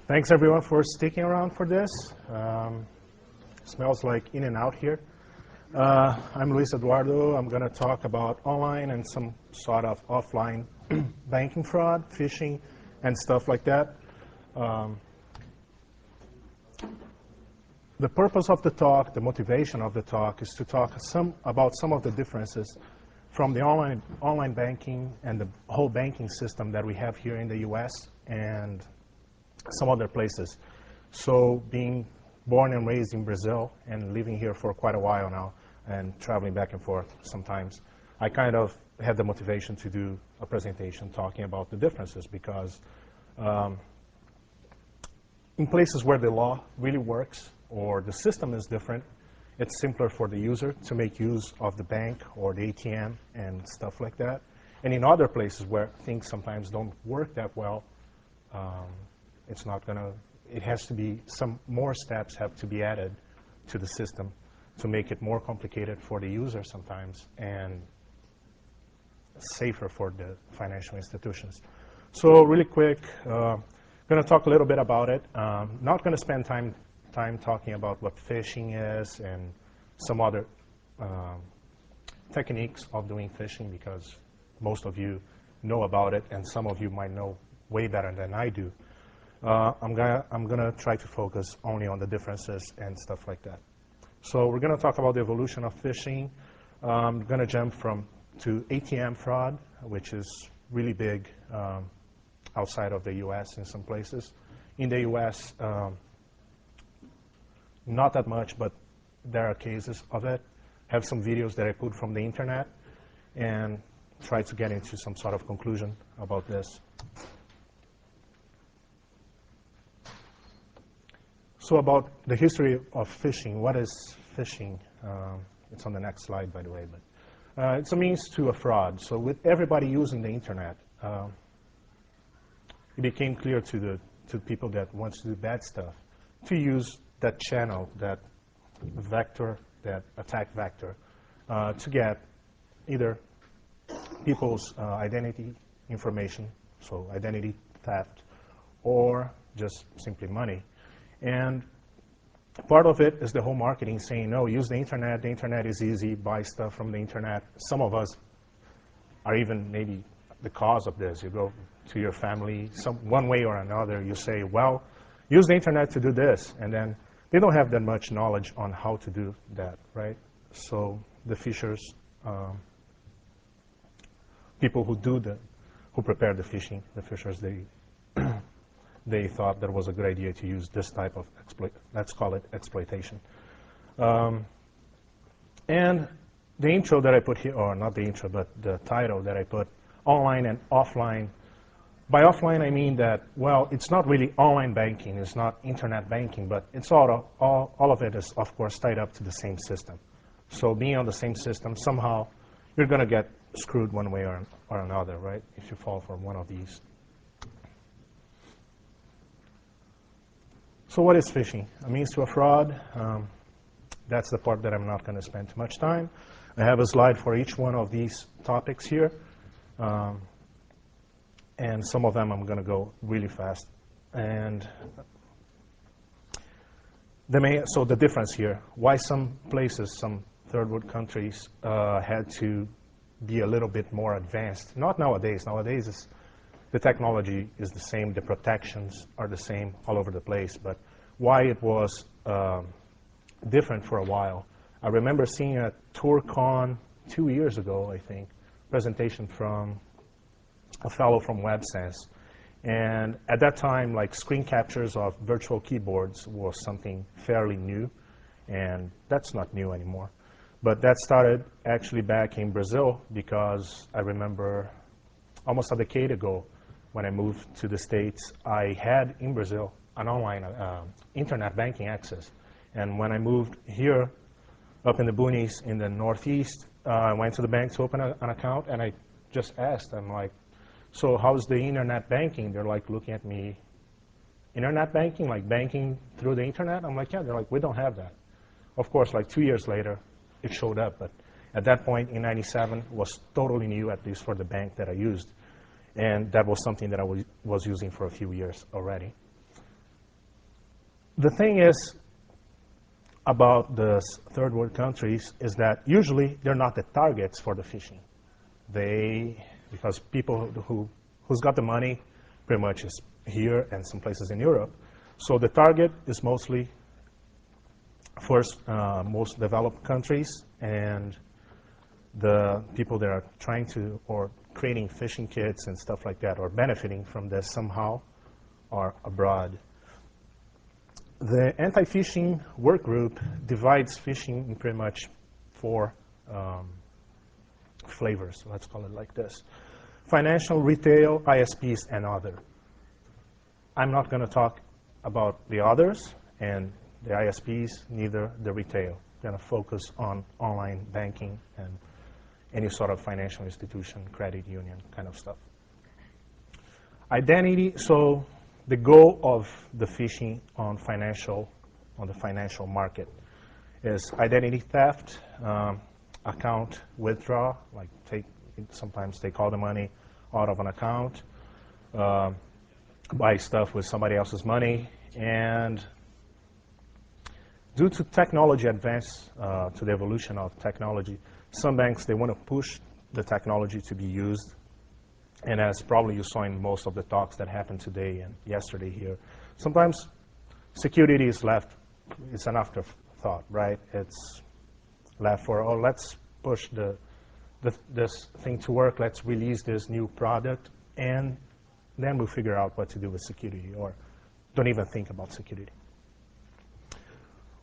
Thanks everyone for sticking around for this. Smells like in and out here. I'm Luiz Eduardo. I'm going to talk about online and some sort of offline banking fraud, phishing, and stuff like that. The purpose of the talk, the motivation of the talk, is to talk about some of the differences from the online banking and the whole banking system that we have here in the US and some other places. So being born and raised in Brazil and living here for quite a while now and traveling back and forth sometimes, I kind of had the motivation to do a presentation talking about the differences because in places where the law really works or the system is different, it's simpler for the user to make use of the bank or the ATM and stuff like that. And in other places where things sometimes don't work that well, it's not going to, it has to be, some more steps have to be added to the system to make it more complicated for the user sometimes and safer for the financial institutions. So really quick, going to talk a little bit about it. Not going to spend time talking about what phishing is and some other techniques of doing phishing because most of you know about it and some of you might know way better than I do. I'm gonna try to focus only on the differences and stuff like that. So we're gonna talk about the evolution of phishing. I'm gonna jump to ATM fraud, which is really big outside of the US in some places. In the US, not that much, but there are cases of it. I have some videos that I put from the internet and try to get into some sort of conclusion about this. So about the history of phishing, what is phishing? It's on the next slide, by the way. But it's a means to a fraud. So with everybody using the internet, it became clear to people that want to do bad stuff to use that channel, that vector, that attack vector, to get either people's identity information, so identity theft, or just simply money. And part of it is the whole marketing saying, no, use the internet is easy, buy stuff from the internet. Some of us are even maybe the cause of this. You go to your family, one way or another, you say, well, use the internet to do this, and then they don't have that much knowledge on how to do that, right? So the phishers, people who prepare the phishing, the phishers, they thought that it was a good idea to use this type of let's call it exploitation. And the intro that I put here, or not the intro, but the title that I put, online and offline. By offline, I mean that, well, it's not really online banking, it's not internet banking, but it's all of it is, of course, tied up to the same system. So being on the same system, somehow you're going to get screwed one way or another, right, if you fall for one of these. So what is phishing? A means to a fraud. That's the part that I'm not going to spend too much time. I have a slide for each one of these topics here. And some of them I'm going to go really fast. And so the difference here, why some places, some third world countries had to be a little bit more advanced. Not nowadays. Nowadays, the technology is the same. The protections are the same all over the place. But why it was different for a while. I remember seeing a TourCon 2 years ago, I think, presentation from a fellow from WebSense. And at that time, like screen captures of virtual keyboards was something fairly new. And that's not new anymore. But that started actually back in Brazil because I remember almost a decade ago when I moved to the States, I had in Brazil an online internet banking access. And when I moved here up in the boonies in the Northeast, I went to the bank to open an account and I just asked, I'm like, so how's the internet banking? They're like looking at me, internet banking, like banking through the internet? I'm like, yeah. They're like, we don't have that. Of course, like 2 years later, it showed up. But at that point in '97, it was totally new, at least for the bank that I used. And that was something that I was using for a few years already. The thing is about the third world countries is that usually they're not the targets for the phishing. Because people who's got the money pretty much is here and some places in Europe. So the target is mostly first most developed countries, and the people that are trying to or creating phishing kits and stuff like that or benefiting from this somehow are abroad. The anti-phishing work group divides phishing in pretty much 4 flavors, let's call it like this: financial, retail, ISPs, and other. I'm not going to talk about the others and the ISPs, neither the retail. I'm going to focus on online banking and any sort of financial institution, credit union kind of stuff. Identity, so the goal of the phishing on the financial market is identity theft, account withdrawal, like sometimes take all the money out of an account, buy stuff with somebody else's money, and due to technology advance, to the evolution of technology, some banks, they want to push the technology to be used. And as probably you saw in most of the talks that happened today and yesterday here, sometimes security is left, it's an afterthought, right? It's left for, oh, let's push this thing to work, let's release this new product, and then we'll figure out what to do with security, or don't even think about security.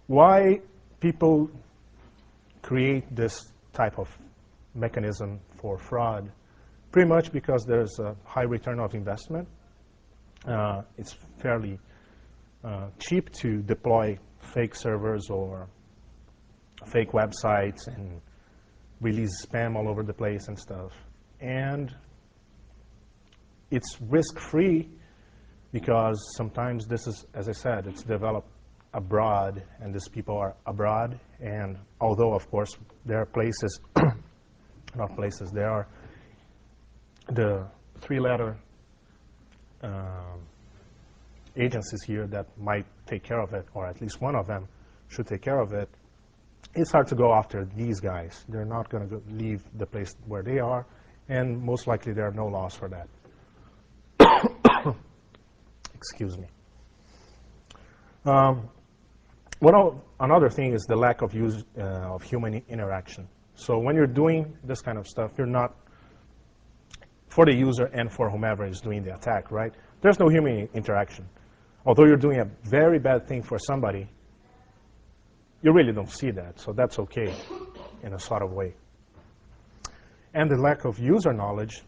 Why people create this type of mechanism for fraud? Pretty much because there's a high return of investment. It's fairly cheap to deploy fake servers or fake websites and release spam all over the place and stuff. And it's risk-free because sometimes this is, as I said, it's developed abroad, and these people are abroad. And although, of course, there are places, not places, there are the 3-letter agencies here that might take care of it, or at least one of them should take care of it. It's hard to go after these guys. They're not going to leave the place where they are, and most likely there are no laws for that. Excuse me. Another thing is the lack of use of human interaction. So when you're doing this kind of stuff, you're not, for the user and for whomever is doing the attack, right? There's no human interaction. Although you're doing a very bad thing for somebody, you really don't see that, so that's okay in a sort of way. And the lack of user knowledge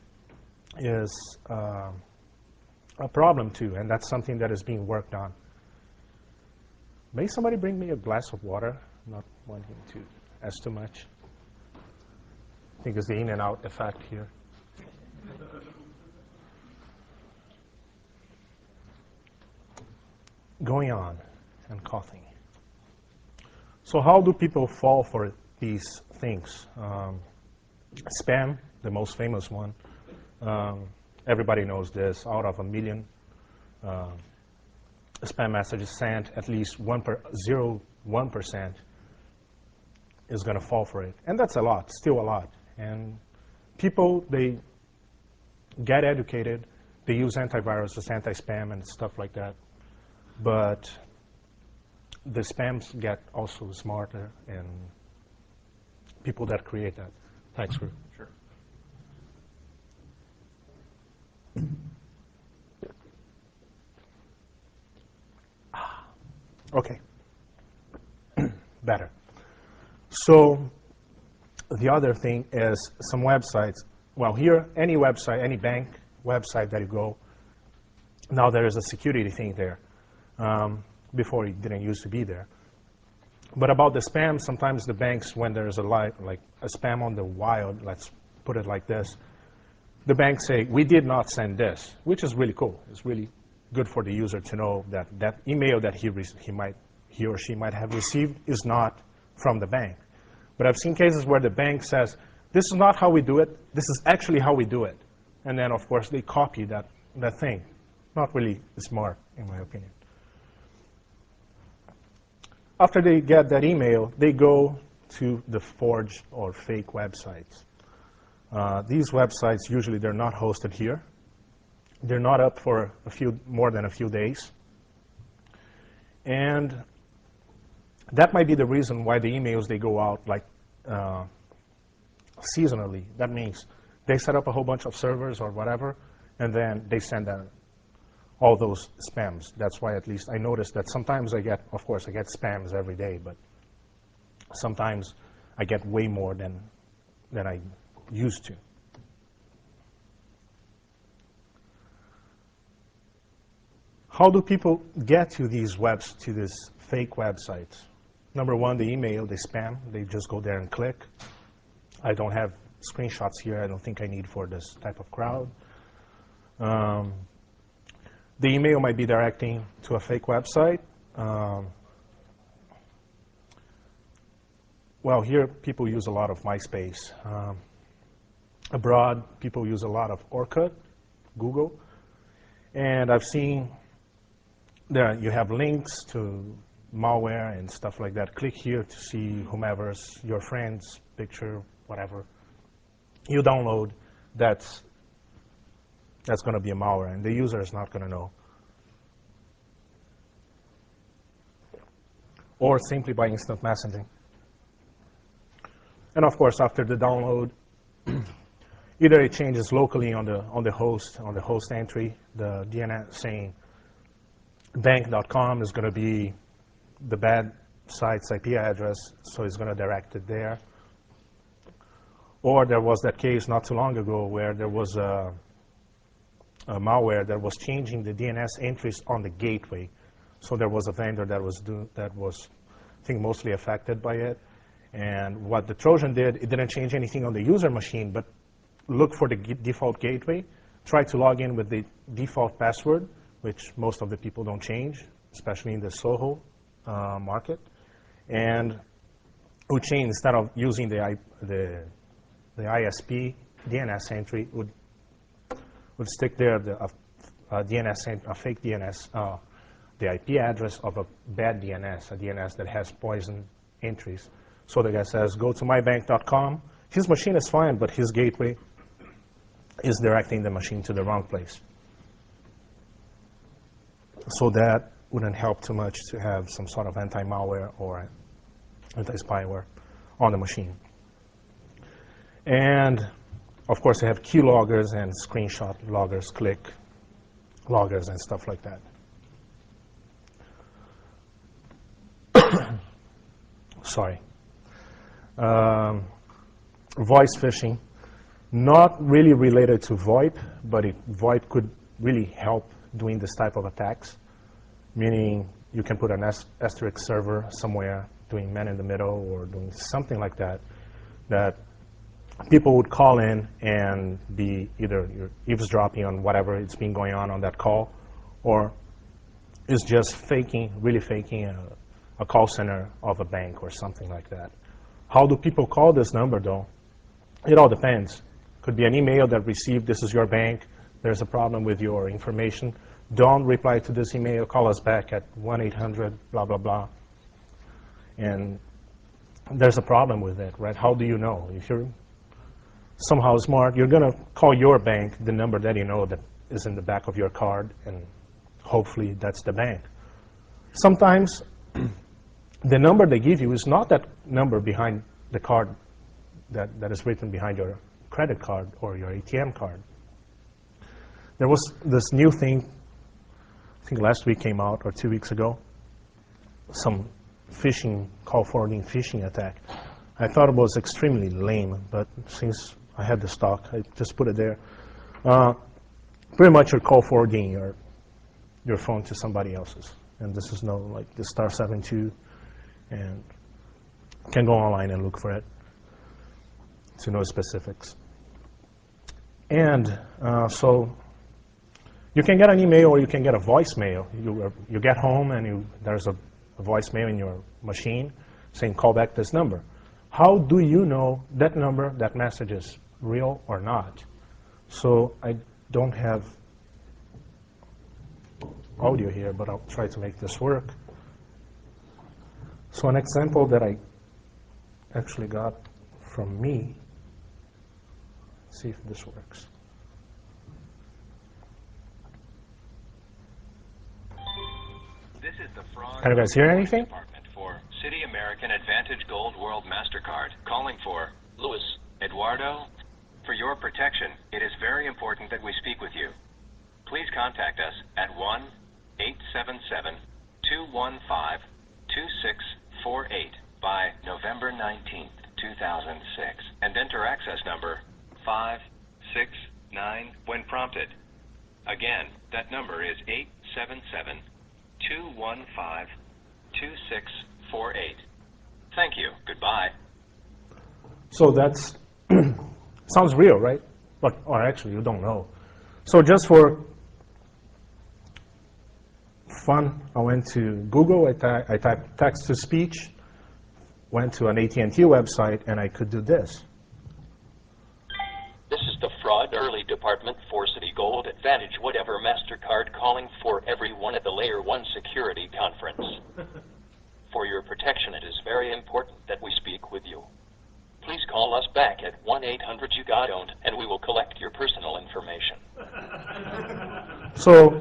is a problem too, and that's something that is being worked on. May somebody bring me a glass of water? Not wanting to ask too much. I think it's the in and out effect here. Going on and coughing. So how do people fall for these things? Spam, the most famous one. Everybody knows this. Out of 1 million spam messages sent, at least 0.01% is going to fall for it. And that's a lot, still a lot. And people, they get educated. They use antiviruses, anti-spam, and stuff like that. But the spams get also smarter, and people that create that. Thanks, Drew. Sure. Okay. Better. So the other thing is some websites. Well, here, any website, any bank website that you go, now there is a security thing there. Before it didn't used to be there. But about the spam, sometimes the banks, when there's like a spam on the wild, let's put it like this, the banks say, we did not send this, which is really cool. It's really good for the user to know that that email that he or she might have received is not from the bank. But I've seen cases where the bank says, this is not how we do it, this is actually how we do it. And then, of course, they copy that thing. Not really smart, in my opinion. After they get that email, they go to the forged or fake websites. These websites, usually they're not hosted here. They're not up for more than a few days. And that might be the reason why the emails, they go out like seasonally. That means they set up a whole bunch of servers or whatever, and then they send out all those spams. That's why at least I noticed that sometimes I get, of course, I get spams every day, but sometimes I get way more than I used to. How do people get to these fake websites? Number one, the email, they spam. They just go there and click. I don't have screenshots here. I don't think I need for this type of crowd. The email might be directing to a fake website. Well, here people use a lot of MySpace. Abroad, people use a lot of Orkut, Google. And I've seen there you have links to malware and stuff like that. Click here to see whomever's, your friend's picture, whatever. You download, that's going to be a malware, and the user is not going to know. Or simply by instant messaging. And of course, after the download, either it changes locally on the host entry, the DNS saying bank.com is going to be the bad site's IP address, so it's going to direct it there. Or there was that case not too long ago where there was a malware that was changing the DNS entries on the gateway. So there was a vendor that was, I think, mostly affected by it. And what the Trojan did, it didn't change anything on the user machine, but look for the default gateway, try to log in with the default password, which most of the people don't change, especially in the Soho market. And would change, instead of using the ISP DNS entry, would stick there a fake DNS, the IP address of a bad DNS, a DNS that has poison entries. So the guy says, go to mybank.com. His machine is fine, but his gateway is directing the machine to the wrong place. So that wouldn't help too much to have some sort of anti-malware or anti-spyware on the machine. And of course, they have keyloggers and screenshot loggers, click loggers, and stuff like that. Sorry. Voice phishing, not really related to VoIP, but VoIP could really help doing this type of attacks, meaning you can put an asterisk server somewhere doing man in the middle or doing something like that, that people would call in and be either you're eavesdropping on whatever it's been going on that call, or is just really faking a call center of a bank or something like that. How do people call this number, though? It all depends. Could be an email that received, this is your bank, there's a problem with your information. Don't reply to this email, call us back at 1-800, blah, blah, blah. And there's a problem with it, right? How do you know? If you're somehow smart, you're going to call your bank, the number that you know that is in the back of your card, and hopefully that's the bank. Sometimes the number they give you is not that number behind the card that is written behind your credit card or your ATM card. There was this new thing, I think last week came out, or 2 weeks ago, some phishing, call forwarding phishing attack. I thought it was extremely lame, but since I had the stock, I just put it there. Pretty much you're call forwarding your phone to somebody else's. And this is like the *72, and you can go online and look for it to know specifics. And so you can get an email or you can get a voicemail. You get home and there's a voicemail in your machine saying call back this number. How do you know that number, that message is real or not? So I don't have audio here, but I'll try to make this work. So an example that I actually got from me, let's see if this works. This is the fraud. Can you guys hear anything? Department for City American Advantage Gold World MasterCard. Calling for Luiz, Eduardo. For your protection, it is very important that we speak with you. Please contact us at 1-877-215-2648 by November 19th, 2006, and enter access number 569 when prompted. Again, that number is 877-215-2648. Thank you. Goodbye. So that's sounds real, right? But or actually, you don't know. So just for fun, I went to Google. I typed text to speech. Went to an AT&T website, and I could do this. This is the Fraud Early Department for City Gold Advantage Whatever MasterCard calling for everyone at the LayerOne Security Conference. For your protection, it is very important that we speak with you. Please call us back at 1-800-YOU-GOT-OWNED, and we will collect your personal information. So,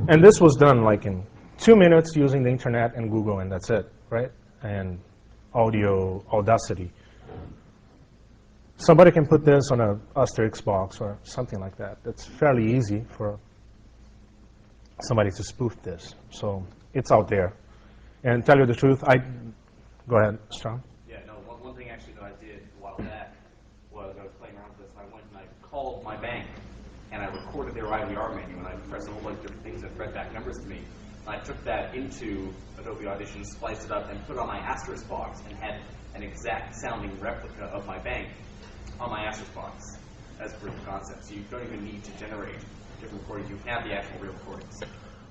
and this was done like in 2 minutes using the internet and Google, and that's it, right? And audio Audacity. Somebody can put this on a Asterix box or something like that. It's fairly easy for somebody to spoof this. So it's out there. And tell you the truth, go ahead, Strong. Yeah, no, one thing actually that I did a while back was I was playing around with this, and I went and I called my bank, and I recorded their IVR menu, and I pressed a whole bunch of different things that fed back numbers to me. And I took that into Adobe Audition, spliced it up, and put it on my Asterisk box, and had an exact sounding replica of my bank on my Asterisk box as proof of concept. So you don't even need to generate different recordings. You have the actual real recordings.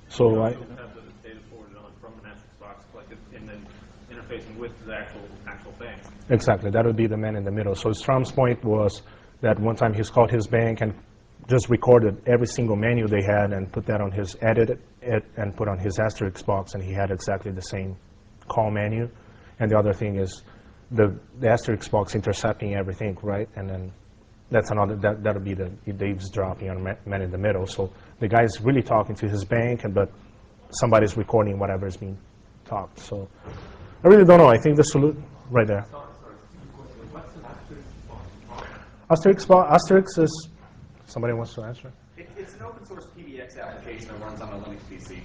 So you I also have the data forwarded on from an Asterisk box collected and then interfacing with the actual bank. exactly, that would be the man in the middle. So Strom's point was that one time he's called his bank and just recorded every single menu they had and put that on his edited it and put on his Asterisk box, and he had exactly the same call menu. And the other thing is the Asterisk box intercepting everything, right? And then that's another, that'll be the eavesdropping on man in the middle. So the guy's really talking to his bank, but somebody's recording whatever is being talked. So I really don't know. I think the solution, right there. Asterix is, somebody wants to answer? It's an open source PBX application that runs on a Linux PC.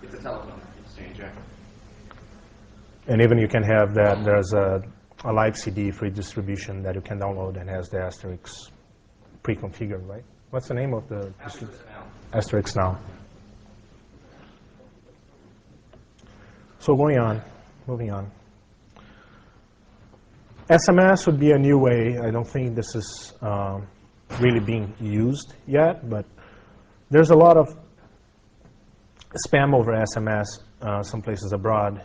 It's a telephone exchange, yeah. And even you can have that, there's a live CD free distribution that you can download and has the Asterix pre-configured, right? What's the name of the Asterisk now. Asterix Now? So moving on. SMS would be a new way. I don't think this is really being used yet, but there's a lot of spam over SMS some places abroad,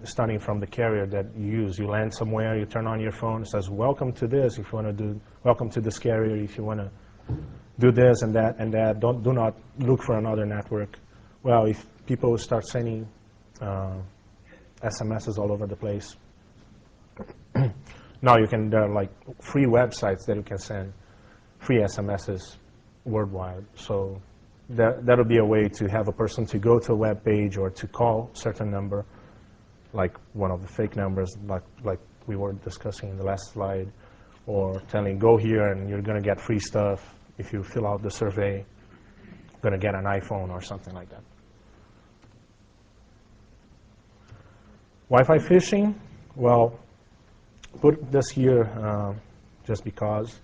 starting from the carrier that you use. You land somewhere, you turn on your phone, it says, welcome to this, if you want to do, welcome to this carrier, if you want to do this and that and that. Do not look for another network. Well, if people start sending SMSs all over the place, now you can, there are like free websites that you can send free SMSs worldwide. So that'll be a way to have a person to go to a web page or to call a certain number, like one of the fake numbers, like we were discussing in the last slide, or telling, go here and you're going to get free stuff if you fill out the survey, you're going to get an iPhone or something like that. Wi-Fi phishing, well, put this here just because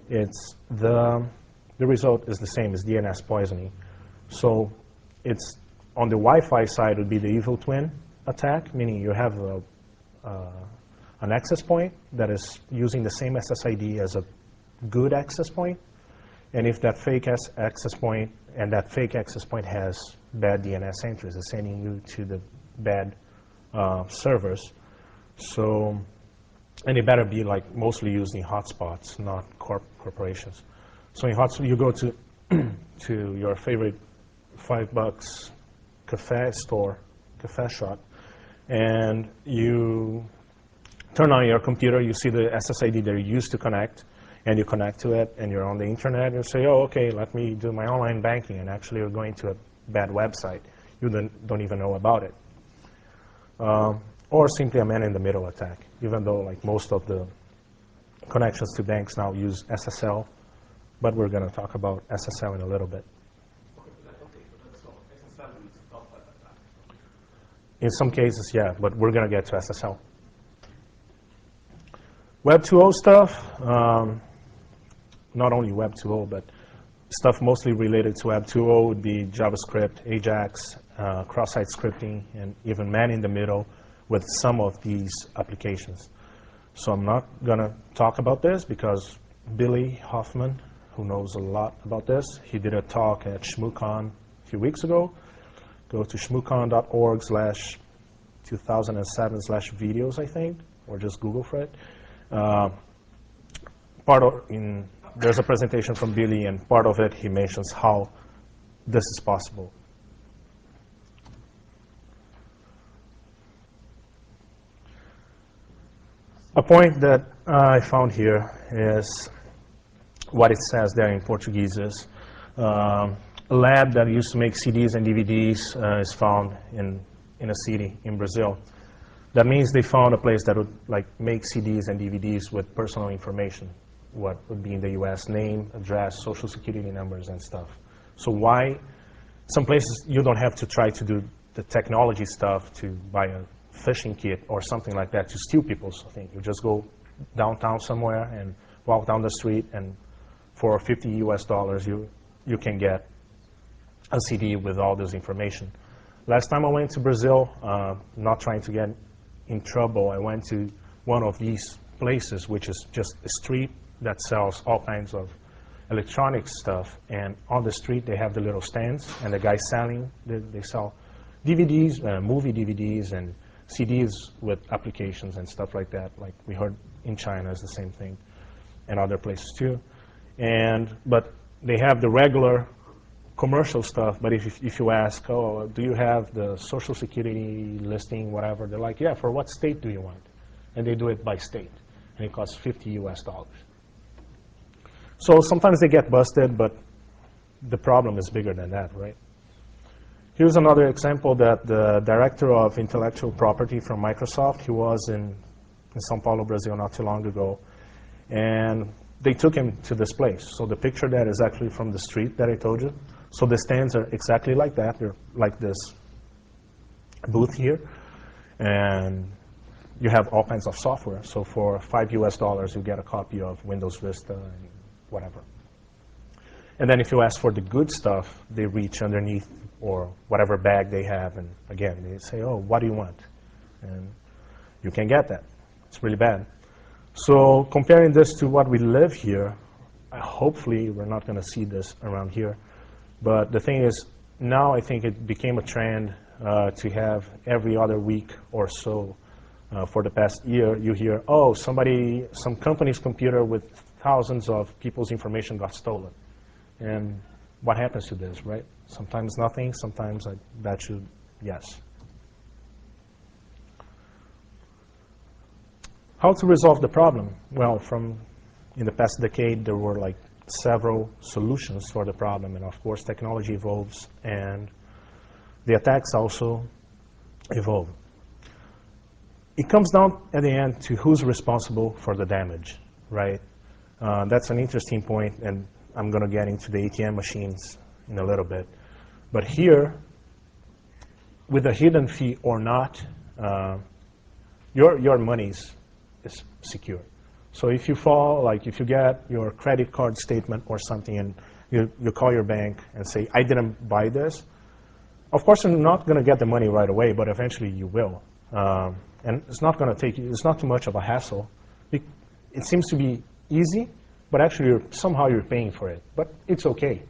it's the result is the same as DNS poisoning. So it's on the Wi-Fi side would be the evil twin attack, meaning you have an access point that is using the same SSID as a good access point. And if that fake access point and that fake access point has bad DNS entries, it's sending you to the bad servers. So, and it better be like mostly used in hotspots, not corporations. So in hotspots, you go to to your favorite $5 cafe store, cafe shop, and you turn on your computer, you see the SSID that you used to connect, and you connect to it, and you're on the internet, and you say, oh, okay, let me do my online banking, and actually you're going to a bad website. You don't even know about it. Or simply a man-in-the-middle attack, even though like most of the connections to banks now use SSL, but we're going to talk about SSL in a little bit. In some cases, yeah, but we're going to get to SSL. Web 2.0 stuff, not only Web 2.0, but stuff mostly related to Web 2.0 would be JavaScript, AJAX, cross-site scripting, and even man-in-the-middle with some of these applications. So I'm not going to talk about this because Billy Hoffman, who knows a lot about this, he did a talk at ShmooCon a few weeks ago. Go to shmoocon.org/2007/videos, I think, or just Google for it. There's a presentation from Billy, and part of it he mentions how this is possible. A point that I found here is what it says there in Portuguese is a lab that used to make CDs and DVDs is found in a city in Brazil. That means they found a place that would like make CDs and DVDs with personal information, what would be in the US, name, address, social security numbers, and stuff. So why, some places you don't have to try to do the technology stuff to buy a phishing kit or something like that to steal people's thing. You just go downtown somewhere and walk down the street, and for $50 US, you can get a CD with all this information. Last time I went to Brazil, not trying to get in trouble, I went to one of these places, which is just a street that sells all kinds of electronic stuff, and on the street they have the little stands, and the guys selling, they sell DVDs, movie DVDs, and CDs with applications and stuff like that. Like we heard in China is the same thing, and other places too. But they have the regular commercial stuff, but if you ask, oh, do you have the social security listing, whatever, they're like, yeah, for what state do you want? And they do it by state, and it costs $50 US. So sometimes they get busted, but the problem is bigger than that, right? Here's another example that the director of intellectual property from Microsoft, he was in São Paulo, Brazil not too long ago, and they took him to this place. So the picture there is actually from the street that I told you. So the stands are exactly like that. They're like this booth here, and you have all kinds of software. So for $5 US, you get a copy of Windows Vista and whatever. And then if you ask for the good stuff, they reach underneath or whatever bag they have, and again, they say, oh, what do you want? And you can get that. It's really bad. So comparing this to what we live here, hopefully we're not going to see this around here. But the thing is, now I think it became a trend to have every other week or so for the past year, you hear, oh, some company's computer with thousands of people's information got stolen. And what happens to this, right? Sometimes nothing, sometimes I bet you yes. How to resolve the problem? Well, in the past decade, there were like several solutions for the problem, and of course technology evolves and the attacks also evolve. It comes down at the end to who's responsible for the damage, right? That's an interesting point, and I'm going to get into the ATM machines in a little bit. But here, with a hidden fee or not, your money is secure. So if you fall, like if you get your credit card statement or something and you call your bank and say, I didn't buy this, of course you're not going to get the money right away, but eventually you will. And it's not going to take you, it's not too much of a hassle. It seems to be easy, but actually somehow you're paying for it. But it's okay.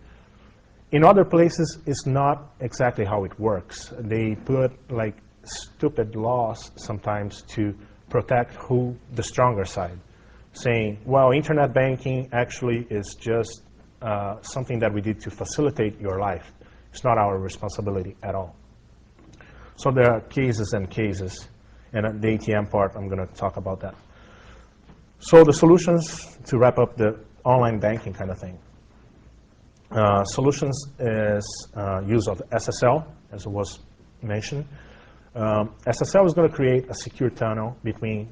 In other places, it's not exactly how it works. They put like stupid laws sometimes to protect the stronger side, saying, well, internet banking actually is just something that we did to facilitate your life. It's not our responsibility at all. So there are cases and cases, and at the ATM part, I'm going to talk about that. So the solutions, to wrap up the online banking kind of thing. Solutions is use of SSL, as it was mentioned. SSL is going to create a secure tunnel between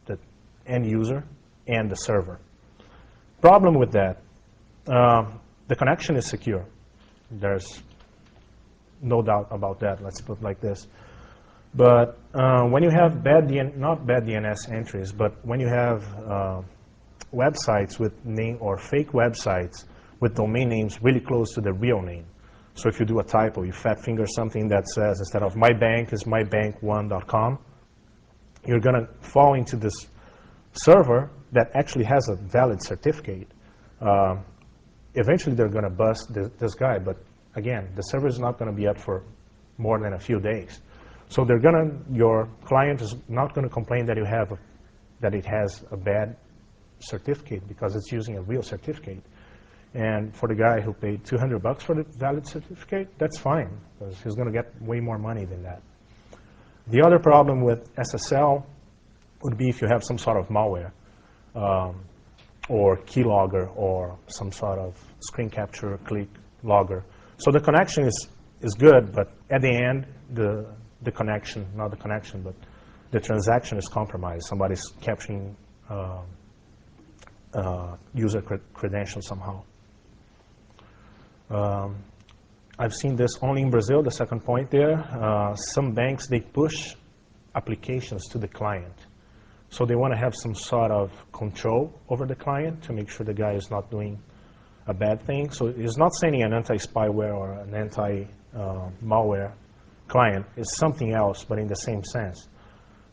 the end user and the server. Problem with that, the connection is secure. There's no doubt about that, let's put it like this. But when you have not bad DNS entries, but when you have websites with name or fake websites with domain names really close to the real name. So if you do a typo, you fat finger something that says instead of my bank is mybank1.com, you're going to fall into this server that actually has a valid certificate. Eventually they're going to bust this guy, but again, the server is not going to be up for more than a few days. So your client is not going to complain that that it has a bad certificate because it's using a real certificate. And for the guy who paid $200 for the valid certificate, that's fine, because he's going to get way more money than that. The other problem with SSL would be if you have some sort of malware or keylogger or some sort of screen capture click logger. So the connection is good, but at the end, the connection, not the connection, but the transaction is compromised. Somebody's capturing user credentials somehow. I've seen this only in Brazil, the second point there. Some banks, they push applications to the client. So they want to have some sort of control over the client to make sure the guy is not doing a bad thing. So it's not sending an anti-spyware or an anti-malware client. It's something else, but in the same sense.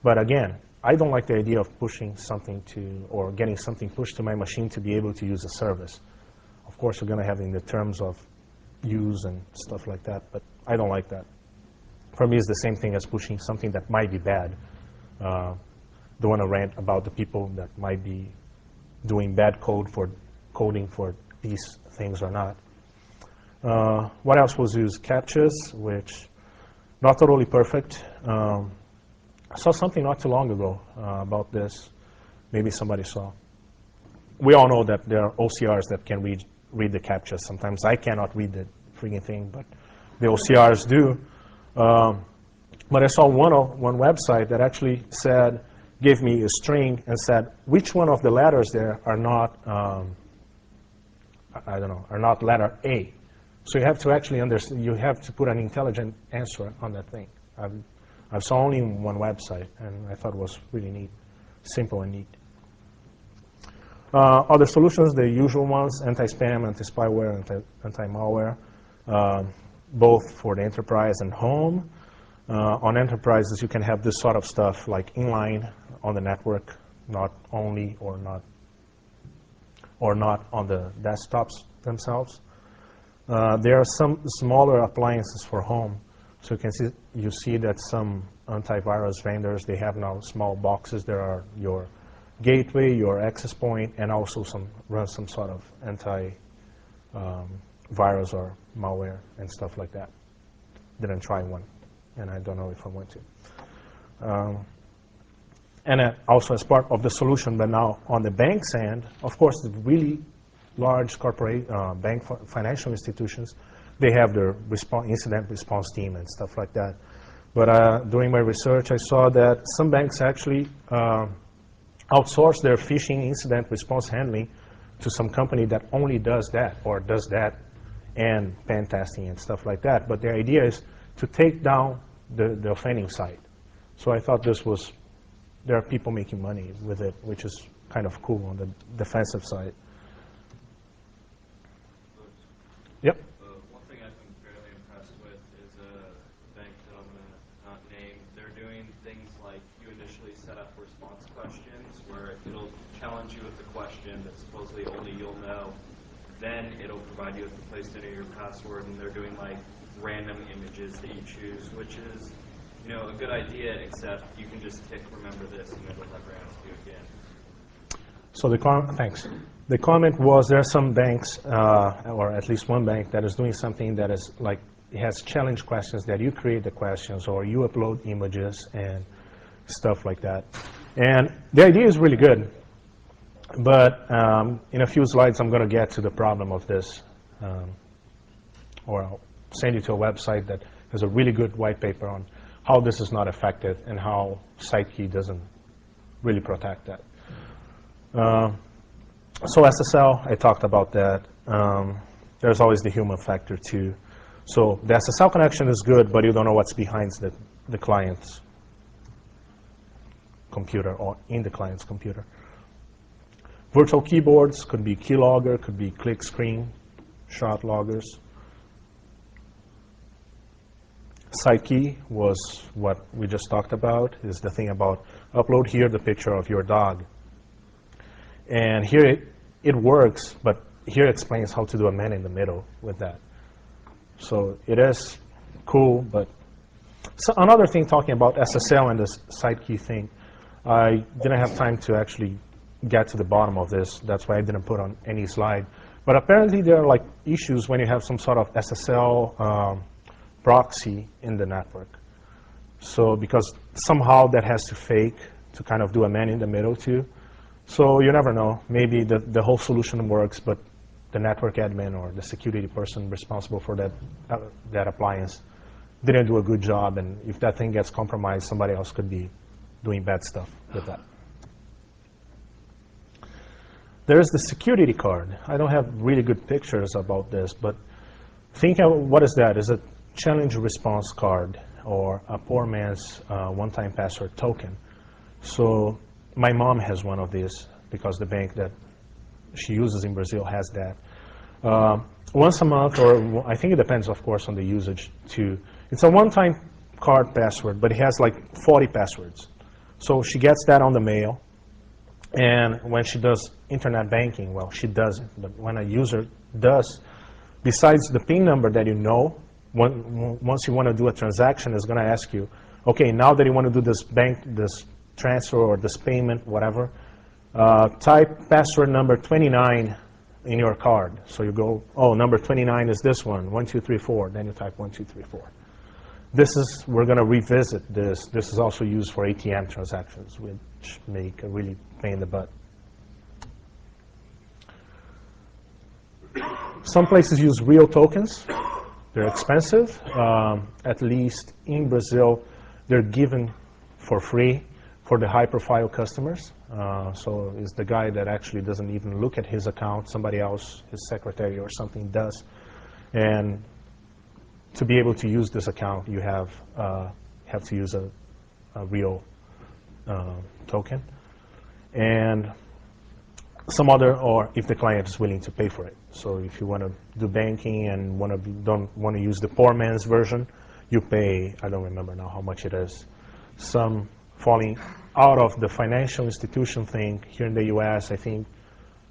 But again, I don't like the idea of pushing something to, or getting something pushed to my machine to be able to use a service. Of course, you're going to have in the terms of use and stuff like that, but I don't like that. For me, it's the same thing as pushing something that might be bad. Don't want to rant about the people that might be doing bad coding for these things or not. What else was used? CAPTCHAs, which not totally perfect. I saw something not too long ago about this. Maybe somebody saw. We all know that there are OCRs that can read the CAPTCHAs. Sometimes I cannot read the freaking thing, but the OCRs do. But I saw one website that actually gave me a string and said, which one of the letters there are not, are not letter A. So you have to actually understand, you have to put an intelligent answer on that thing. I saw only one website, and I thought it was really neat, simple and neat. Other solutions, the usual ones, anti-spam, anti-spyware, anti-malware, both for the enterprise and home. On enterprises, you can have this sort of stuff like inline on the network, not only or not on the desktops themselves. There are some smaller appliances for home. So you see that some antivirus vendors, they have now small boxes. There are your gateway, your access point, and also run some sort of anti-virus or malware and stuff like that. Didn't try one, and I don't know if I want to. And also as part of the solution, but now on the bank's end, of course, the really large corporate financial institutions, they have their incident response team and stuff like that. But during my research, I saw that some banks actually outsource their phishing incident response handling to some company that only does that, or does that and pen testing and stuff like that. But the idea is to take down the offending site. So I thought there are people making money with it, which is kind of cool on the defensive side. Yep. One thing I've been fairly impressed with is a bank that I'm going to not name. They're doing things like you initially set up response questions where it'll challenge you with the question that supposedly only you'll know. Then it'll provide you with the place to enter your password, and they're doing like random images that you choose, which is, a good idea, except you can just tick remember this and it'll never ask you again. So thanks. The comment was there are some banks, or at least one bank, that is doing something that is like it has challenge questions that you create the questions or you upload images and stuff like that. And the idea is really good, but in a few slides I'm going to get to the problem of this, or I'll send you to a website that has a really good white paper on how this is not effective and how SiteKey doesn't really protect that. So SSL, I talked about that. There's always the human factor too. So the SSL connection is good, but you don't know what's behind the client's computer or in the client's computer. Virtual keyboards could be keylogger, could be click screen, shot loggers. SiteKey was what we just talked about, is the thing about upload here the picture of your dog. And here it works, but here it explains how to do a man in the middle with that. So it is cool, but so another thing talking about SSL and this SiteKey thing, I didn't have time to actually get to the bottom of this. That's why I didn't put on any slide. But apparently there are like issues when you have some sort of SSL proxy in the network. So because somehow that has to fake to kind of do a man in the middle too. So you never know. Maybe the whole solution works, but the network admin or the security person responsible for that appliance didn't do a good job, and if that thing gets compromised, somebody else could be doing bad stuff with that. There's the security card. I don't have really good pictures about this, but think of what is that? Is it challenge response card or a poor man's one-time password token? So my mom has one of these because the bank that she uses in Brazil has that. Once a month, or I think it depends, of course, on the usage too. It's a one-time card password, but it has like 40 passwords. So she gets that on the mail, and when she does internet banking, well, she doesn't, but when a user does, besides the PIN number that you know, once you want to do a transaction, it's going to ask you, okay, now that you want to do this transfer or this payment, whatever, type password number 29 in your card. So you go, oh, number 29 is this one, 1, 2, 3, 4. Then you type 1, 2, 3, 4. We're going to revisit this. This is also used for ATM transactions, which make a really pain in the butt. Some places use real tokens. They're expensive. At least in Brazil, they're given for free for the high-profile customers. So it's the guy that actually doesn't even look at his account. Somebody else, his secretary or something, does. And to be able to use this account, you have to use a real token. And some other, or if the client is willing to pay for it. So if you want to do banking and don't want to use the poor man's version, you pay, I don't remember now how much it is, some falling out of the financial institution thing here in the US. I think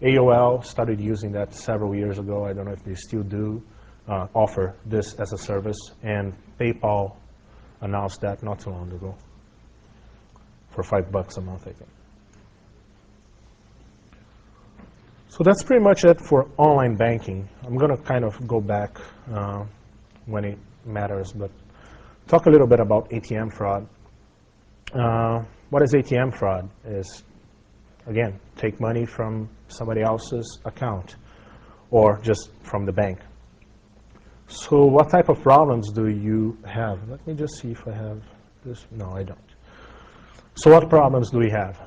AOL started using that several years ago. I don't know if they still do offer this as a service, and PayPal announced that not too long ago for $5 a month, I think. So that's pretty much it for online banking. I'm going to kind of go back when it matters, but talk a little bit about ATM fraud. What is ATM fraud? Is, again, take money from somebody else's account or just from the bank. So what type of problems do you have? Let me just see if I have this. No, I don't. So what problems do we have?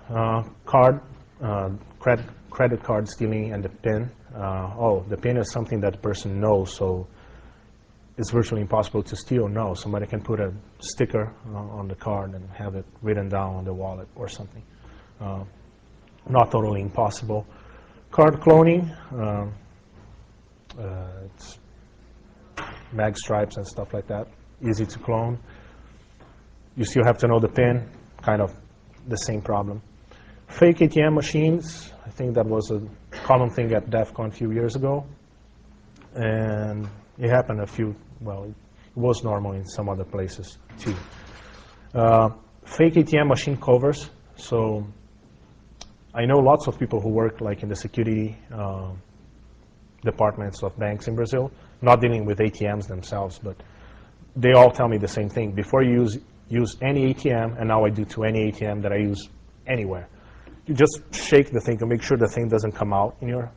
Credit card stealing and the PIN. The PIN is something that the person knows, so it's virtually impossible to steal. No, somebody can put a sticker on the card and have it written down on the wallet or something. Not totally impossible. Card cloning. It's mag stripes and stuff like that. Easy to clone. You still have to know the PIN. Kind of the same problem. Fake ATM machines. I think that was a common thing at DEF CON a few years ago. And it happened it was normal in some other places too. Fake ATM machine covers. So I know lots of people who work like in the security departments of banks in Brazil, not dealing with ATMs themselves, but they all tell me the same thing. Before you use any ATM, and now I do to any ATM that I use anywhere. You just shake the thing to make sure the thing doesn't come out in your,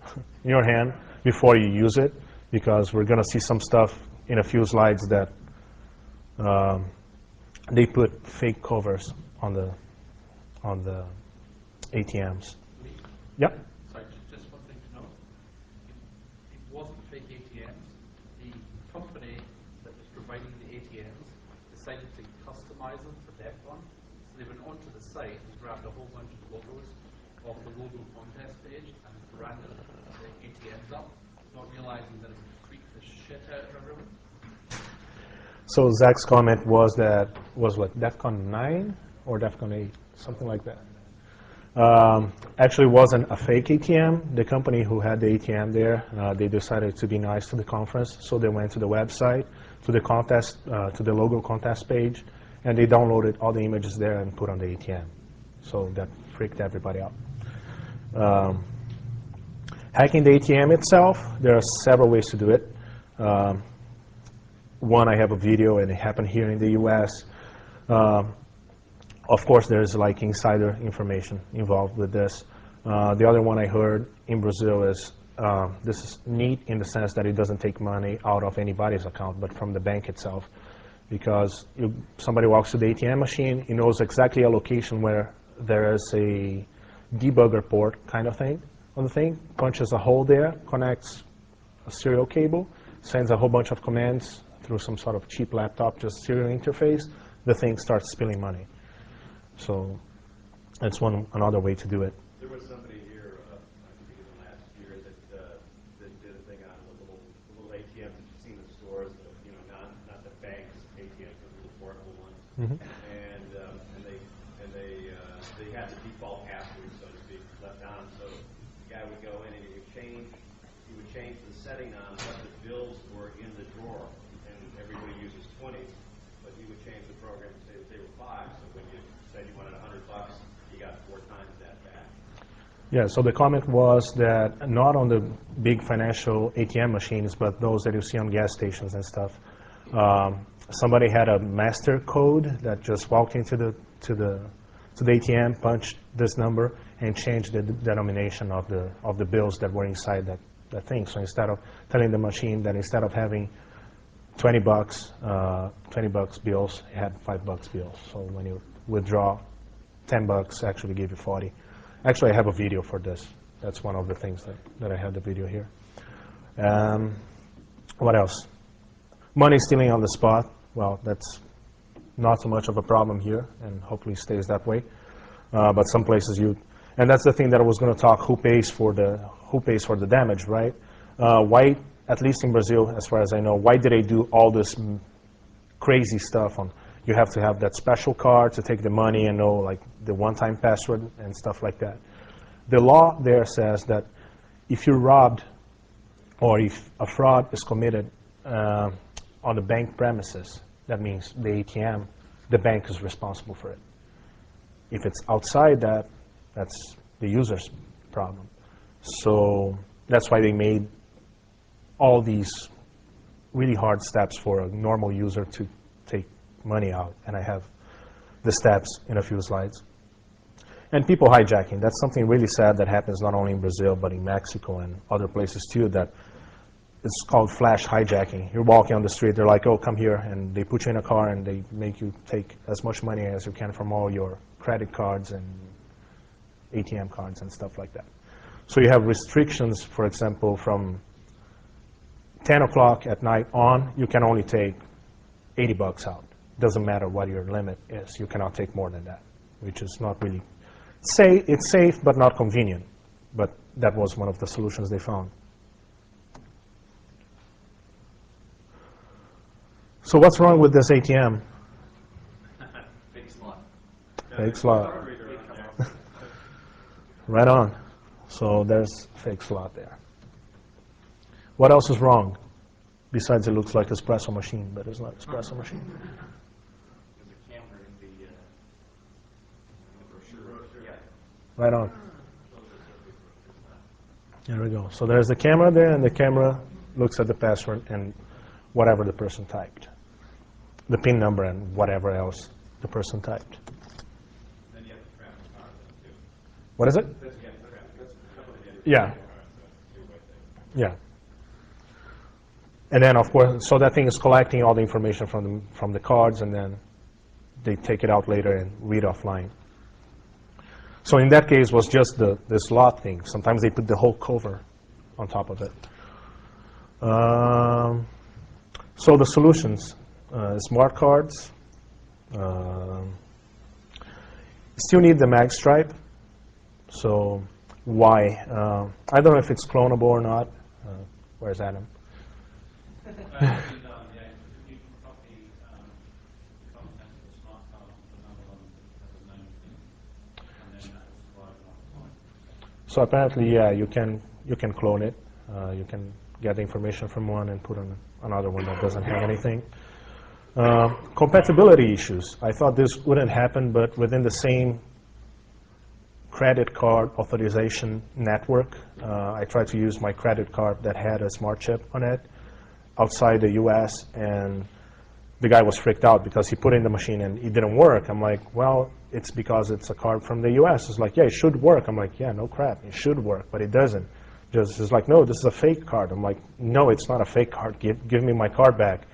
in your hand before you use it, because we're going to see some stuff in a few slides that they put fake covers on the ATMs. Yep. Sorry, just one thing to note. It wasn't fake ATMs. The company that was providing the ATMs decided to customize them for DEFCON. So they went onto the site and grabbed a whole bunch of logos off the logo contest page and branded the ATMs up, not realizing that it would freak the shit out of everyone. So Zach's comment was that, what, DEFCON 9 or DEFCON 8, something like that. Actually wasn't a fake ATM. The company who had the ATM there, they decided to be nice to the conference, so they went to the website, to the contest, to the logo contest page, and they downloaded all the images there and put on the ATM. So that freaked everybody out. Hacking the ATM itself, there are several ways to do it. One, I have a video, and it happened here in the US. Of course, there's like insider information involved with this. The other one I heard in Brazil is, this is neat in the sense that it doesn't take money out of anybody's account, but from the bank itself. Because somebody walks to the ATM machine, he knows exactly a location where there is a debugger port kind of thing on the thing, punches a hole there, connects a serial cable, sends a whole bunch of commands through some sort of cheap laptop, just serial interface, the thing starts spilling money. So that's another way to do it. There was somebody here, I think in the last year, that did a thing on the little ATMs that you see in the stores, you know, not the bank's ATMs, but the little portable ones. Mm-hmm. And they had the default password, so to speak, left on. So the guy would go in and he would change the setting on what the bills were in the drawer. And everybody uses 20s, but he would change the program to say that they were 5. So when you said you wanted $100, you got 4 times that back. Yeah, so the comment was that not on the big financial ATM machines, but those that you see on gas stations and stuff. Somebody had a master code that just walked into the ATM, punched this number, and changed the denomination of the bills that were inside that thing. So instead of telling the machine that instead of having 20 bucks bills, it had $5 bills. So when you withdraw 10 bucks, actually give you 40. Actually, I have a video for this. That's one of the things that I have the video here. What else? Money stealing on the spot. Well, that's not so much of a problem here, and hopefully stays that way. But some places and that's the thing that I was going to talk. Who pays for the damage, right? Why, at least in Brazil, as far as I know, why did they do all this crazy stuff on? You have to have that special card to take the money and know like the one-time password and stuff like that. The law there says that if you're robbed or if a fraud is committed on the bank premises, that means the ATM, the bank is responsible for it. If it's outside that, that's the user's problem. So that's why they made all these really hard steps for a normal user to take money out. And I have the steps in a few slides. And people hijacking. That's something really sad that happens not only in Brazil, but in Mexico and other places too, that it's called flash hijacking. You're walking on the street, they're like, oh, come here, and they put you in a car and they make you take as much money as you can from all your credit cards and ATM cards and stuff like that. So you have restrictions, for example, from 10 o'clock at night on, you can only take 80 bucks out. Doesn't matter what your limit is, you cannot take more than that, which is not really safe. It's safe, but not convenient. But that was one of the solutions they found. So what's wrong with this ATM? Big slot. Fake slot. Right on. So there's fake slot there. What else is wrong? Besides it looks like espresso machine, but it's not espresso machine. There's a camera in the brochure. Yeah. Right on. There we go. So there's the camera there, and the camera looks at the password and whatever the person typed. the PIN number and whatever else the person typed. Then you have to trap the card then, too. What is it? That's again, that's a couple of the Yeah. two-way thing. Yeah. And then, of course, so that thing is collecting all the information from the cards, and then they take it out later and read offline. So in that case, was just the slot thing. Sometimes they put the whole cover on top of it. So the solutions, smart cards. Still need the mag stripe. So why? I don't know if it's clonable or not. Where's Adam? So apparently, yeah, you can clone it. You can get the information from one and put on another one that doesn't have anything. Compatibility issues. I thought this wouldn't happen, but within the same credit card authorization network, I tried to use my credit card that had a smart chip on it outside the US, and the guy was freaked out because he put it in the machine and it didn't work. I'm like, well, it's because it's a card from the US. It's like, yeah, it should work. I'm like, yeah, no crap, it should work, but it doesn't. Just, it's like, no, this is a fake card. I'm like, no, it's not a fake card. Give me my card back.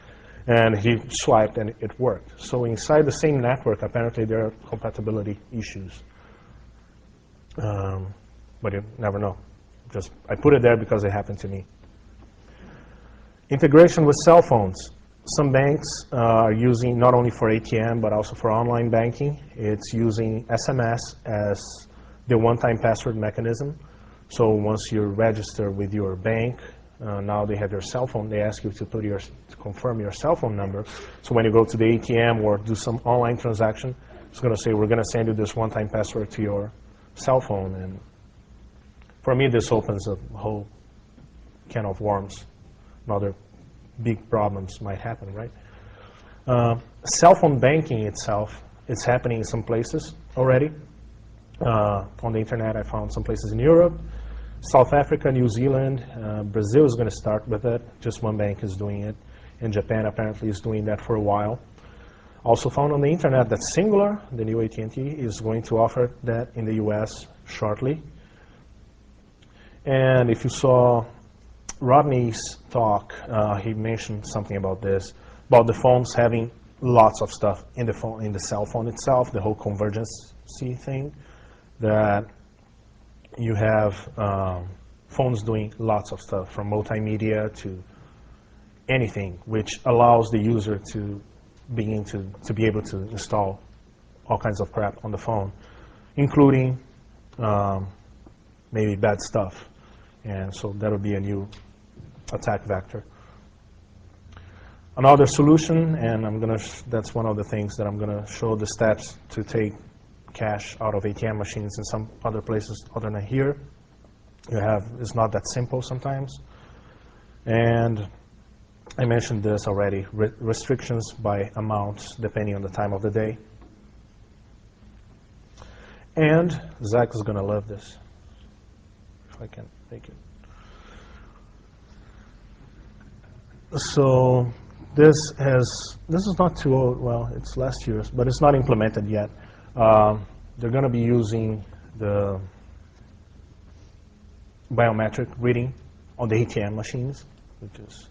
And he swiped and it worked. So inside the same network, apparently there are compatibility issues. But you never know. Just, I put it there because it happened to me. Integration with cell phones. Some banks are using, not only for ATM, but also for online banking, it's using SMS as the one-time password mechanism. So once you register with your bank, now they have your cell phone, they ask you to confirm your cell phone number. So when you go to the ATM or do some online transaction, it's going to say, we're going to send you this one-time password to your cell phone. And for me, this opens a whole can of worms. Other big problems might happen, right? Cell phone banking itself, it's happening in some places already. On the internet, I found some places in Europe, South Africa, New Zealand, Brazil is going to start with it. Just one bank is doing it. And Japan apparently is doing that for a while. Also found on the internet that Singular, the new AT&T, is going to offer that in the US shortly. And if you saw Rodney's talk, he mentioned something about this, about the phones having lots of stuff in the phone, in the cell phone itself, the whole convergency thing, that you have phones doing lots of stuff, from multimedia to anything, which allows the user to begin to be able to install all kinds of crap on the phone, including maybe bad stuff. And so that would be a new attack vector. Another solution, and that's one of the things that I'm going to show the steps to take cash out of ATM machines in some other places other than here. It's not that simple sometimes. And I mentioned this already, restrictions by amounts depending on the time of the day. And Zach is going to love this, if I can take it. So this is not too old, well, it's last year's, but it's not implemented yet. They're going to be using the biometric reading on the ATM machines, which is,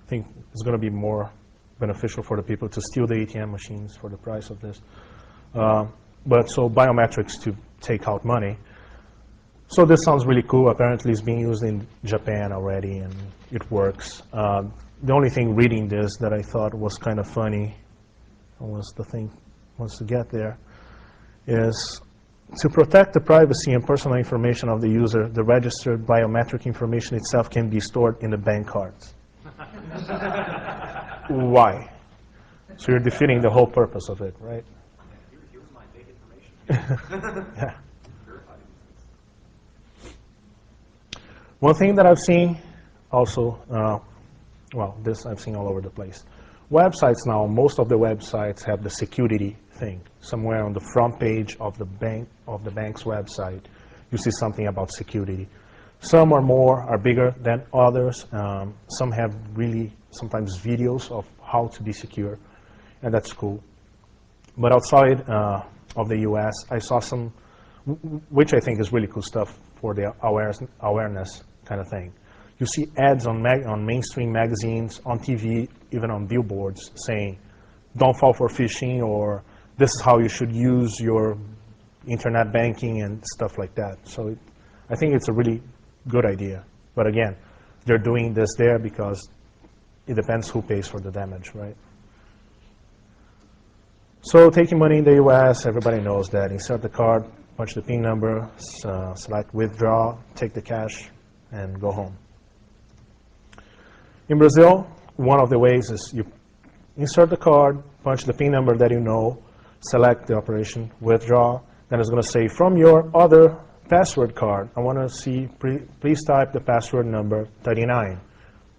I think, is going to be more beneficial for the people to steal the ATM machines for the price of this. But so biometrics to take out money. So this sounds really cool. Apparently it's being used in Japan already, and it works. The only thing reading this that I thought was kind of funny, was the thing, once to get there, is to protect the privacy and personal information of the user, the registered biometric information itself can be stored in the bank cards. Why? So you're defeating the whole purpose of it, right? Here's my big information. Yeah. One thing that I've seen also, well, this I've seen all over the place. Websites now, most of the websites have the security thing. Somewhere on the front page of the bank's website, you see something about security. Some are bigger than others. Some have really sometimes videos of how to be secure. and that's cool. But outside of the US, I saw some, which I think is really cool stuff for the awareness kind of thing. You see ads on mainstream magazines, on TV, even on billboards saying, don't fall for phishing, or this is how you should use your internet banking and stuff like that. So I think it's a really good idea. But again, they're doing this there because it depends who pays for the damage, right? So taking money in the US, everybody knows that. Insert the card, punch the PIN number, select withdraw, take the cash, and go home. In Brazil, one of the ways is you insert the card, punch the PIN number that you know, select the operation, withdraw, then it's going to say, from your other password card, I want to see, please type the password number 39.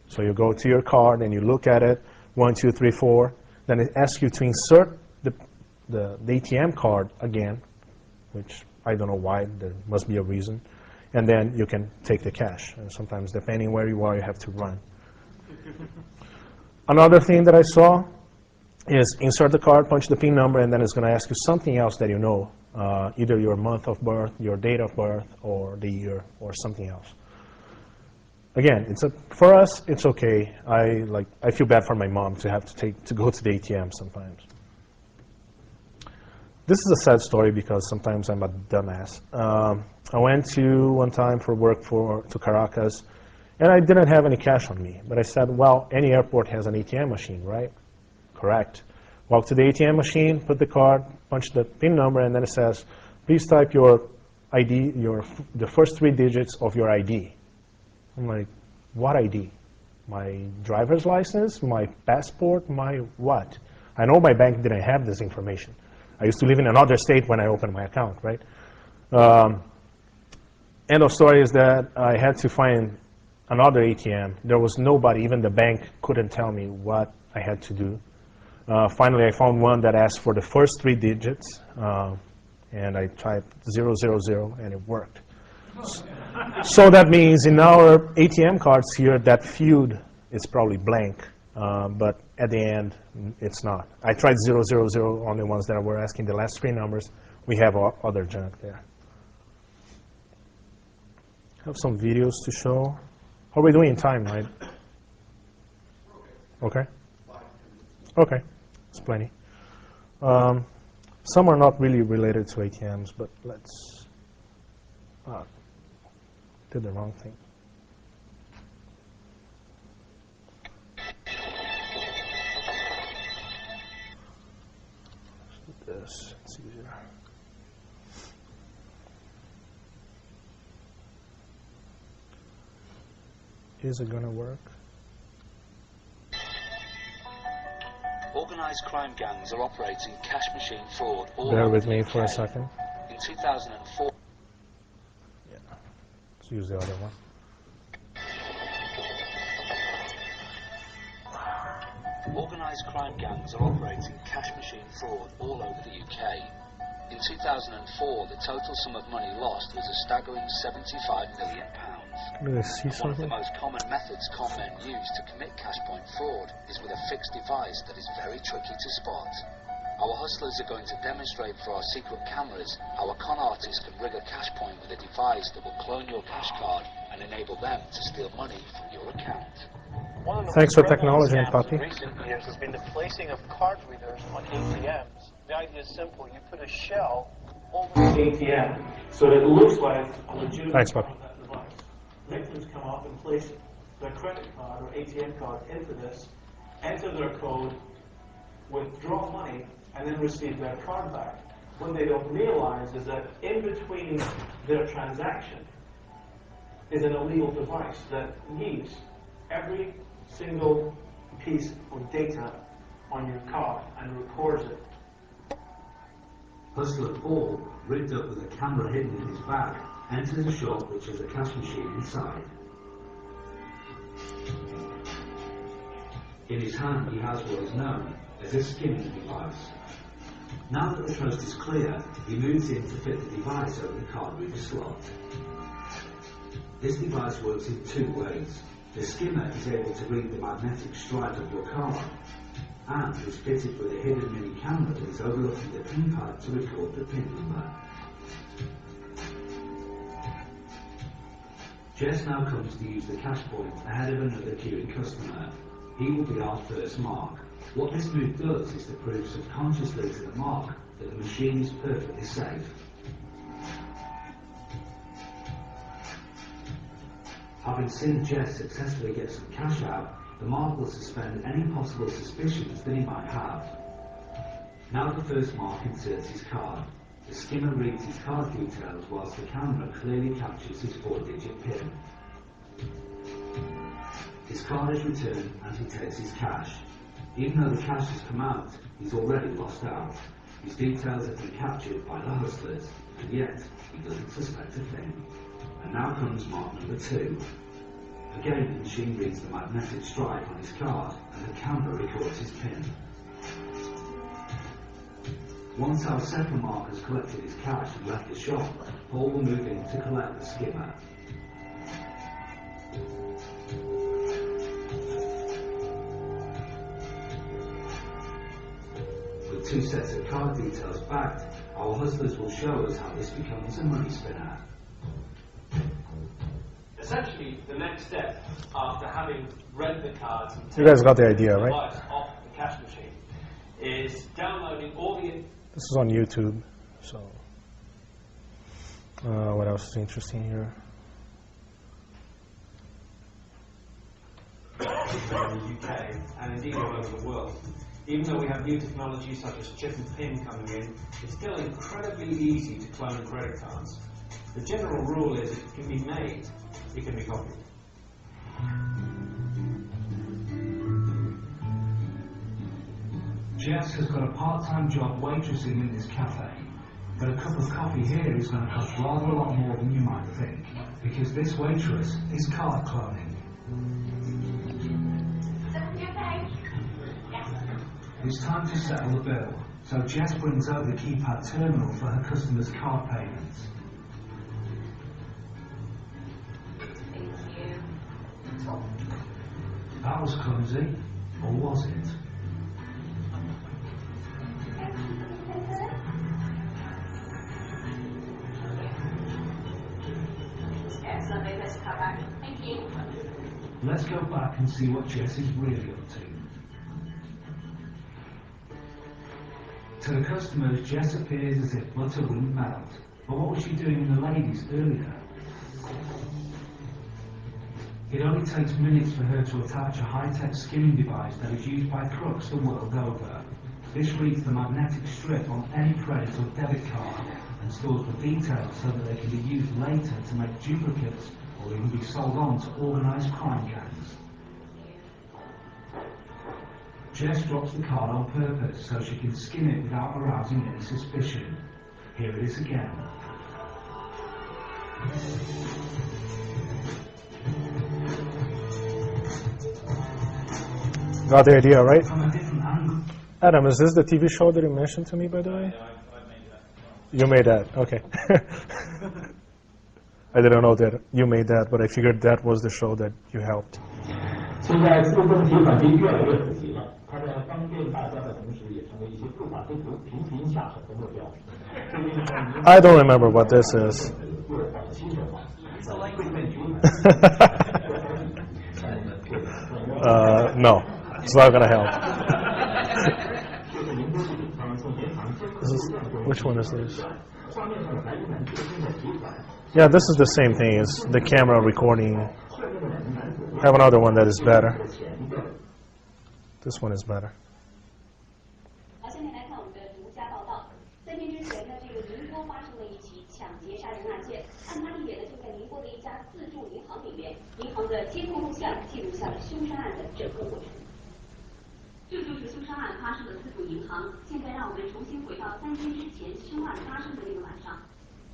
So you go to your card and you look at it, 1, 2, 3, 4, then it asks you to insert the ATM card again, which I don't know why, there must be a reason, and then you can take the cash. And sometimes, depending where you are, you have to run. Another thing that I saw is insert the card, punch the PIN number, and then it's going to ask you something else that you know, either your month of birth, your date of birth, or the year, or something else. Again, for us, it's okay. I feel bad for my mom to have to go to the ATM sometimes. This is a sad story because sometimes I'm a dumbass. I went one time for work to Caracas, and I didn't have any cash on me. But I said, well, any airport has an ATM machine, right? Correct. Walk to the ATM machine, put the card, punch the PIN number, and then it says, please type your ID, the first 3 digits of your ID. I'm like, what ID? My driver's license, my passport, my what? I know my bank didn't have this information. I used to live in another state when I opened my account, right? End of story is that I had to find another ATM. There was nobody, even the bank couldn't tell me what I had to do. Finally, I found one that asked for the first 3 digits, and I typed 000, and it worked. So that means in our ATM cards here, that field is probably blank, but at the end, it's not. I tried 000 on the ones that were asking the last 3 numbers. We have other junk there. I have some videos to show. How are we doing in time, right? Okay. Okay, it's plenty. Some are not really related to ATMs, but let's... did the wrong thing. This, it's easier. Is it gonna work? Organised crime gangs are operating cash machine fraud all Bear over with the me UK. for a second. In 2004... Yeah. Let's use the other one. Organised crime gangs are operating cash machine fraud all over the UK. In 2004, the total sum of money lost was a staggering £75 million. Can I see One of the something? most common methods con men use to commit cash point fraud is with a fixed device that is very tricky to spot. Our hustlers are going to demonstrate for our secret cameras how a con artist can rig a cash point with a device that will clone your cash card and enable them to steal money from your account. One of the Thanks most for prevalent technology, scams Poppy. in recent years has been the placing of card readers on ATMs. The idea is simple. You put a shell over the ATM so that it looks like a legitimate Thanks, Poppy. contact device. Victims come up and place their credit card or ATM card into this, enter their code, withdraw money, and then receive their card back. What they don't realize is that in between their transaction is an illegal device that reads every single piece of data on your card and records it. Hustler Paul, rigged up with a camera hidden in his bag, enters a shop which has a cash machine inside. In his hand he has what is known as a skimming device. Now that the coast is clear, he moves in to fit the device over the card reader slot. This device works in 2 ways. The skimmer is able to read the magnetic stripe of your card. and is fitted with a hidden mini camera that is overlooking the pin pad to record the pin number. Jess now comes to use the cash point ahead of another queuing customer. He will be our first mark. What this move does is to prove subconsciously to the mark that the machine is perfectly safe. Having seen Jess successfully get some cash out, the mark will suspend any possible suspicions that he might have. Now the first mark inserts his card. The skimmer reads his card details whilst the camera clearly captures his 4-digit PIN. His card is returned and he takes his cash. Even though the cash has come out, he's already lost out. His details have been captured by the hustlers, and yet he doesn't suspect a thing. And now comes mark number 2. Again, the machine reads the magnetic stripe on his card, and the camera records his PIN. Once our second mark has collected his cash and left the shop, Paul will move in to collect the skimmer. With 2 sets of card details backed, our hustlers will show us how this becomes a money spinner. Essentially, the next step after having read the cards and You guys got the idea, right? off the cash machine is downloading all the. This is on YouTube, so what else is interesting here? In the UK and indeed all over the world. Even though we have new technology such as chip and pin coming in, it's still incredibly easy to clone credit cards. The general rule is if it can be made, it can be copied. Jess has got a part-time job waitressing in this cafe, but a cup of coffee here is going to cost rather a lot more than you might think, because this waitress is card cloning. It's time to settle the bill, so Jess brings over the keypad terminal for her customers' card payments. That was clumsy, or was it? Thank you. Let's go back and see what Jess is really up to. To the customers, Jess appears as if butter wouldn't melt. But what was she doing in the ladies earlier? It only takes minutes for her to attach a high-tech skimming device that is used by crooks the world over. This reads the magnetic strip on any credit or debit card and stores the details so that they can be used later to make duplicates or even be sold on to organised crime gangs. Jess drops the card on purpose so she can skim it without arousing any suspicion. Here it is again. Got the idea, right? From a different angle. Adam, is this the TV show that you mentioned to me, by the way? I made that. You made that, okay. I didn't know that you made that, but I figured that was the show that you helped. 现在自动提款机越来越普及了，它在方便大家的同时，也成为一些不法之徒频频下手的目标。 I don't remember what this is. It's a language menu. No, it's not gonna help. Which one is this? Yeah, this is the same thing. It's the camera recording. I have another one that is better. This one is better. 好，下面来看我们的独家报道。3天之前呢，这个宁波发生了一起抢劫杀人案件，案发地点呢就在宁波的一家自助银行里面，银行的监控录像记录下了凶杀案的整个过程。这就是凶杀案发生的自助银行。现在让我们重新回到3天之前凶案发生的那个晚上。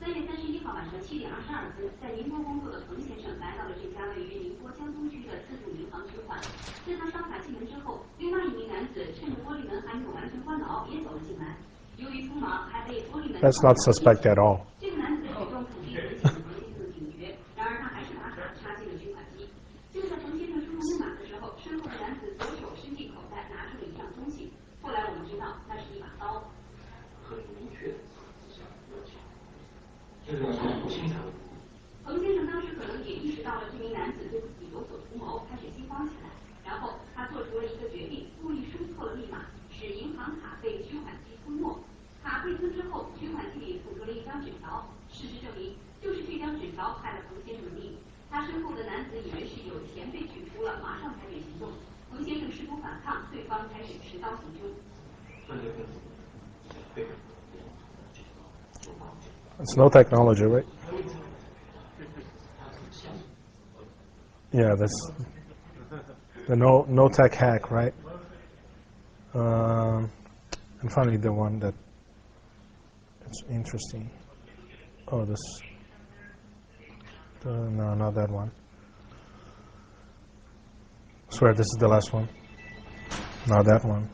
3月31号晚上7点22分，在宁波工作的冯先生来到了这家位于宁波江东区的自助银行取款。在他刷卡进门之后，另外一名男子趁着玻璃门还没有完全关牢，也走了进来。由于匆忙，还被玻璃门。That's not suspect at all. 这个男子的举动肯定引起了冯先生的警觉，然而他还是把卡插进了取款机。就在冯先生输入密码的时候，身后的男子左手伸进口袋，拿出了一样东西。马上采取行动。卢先生试图反抗，对方开始持刀行凶。It's no technology, right? Yeah, that's the no tech hack, right? And finally, the one that it's interesting. Oh, this. No, not that one. I swear this is the last one. Not that one.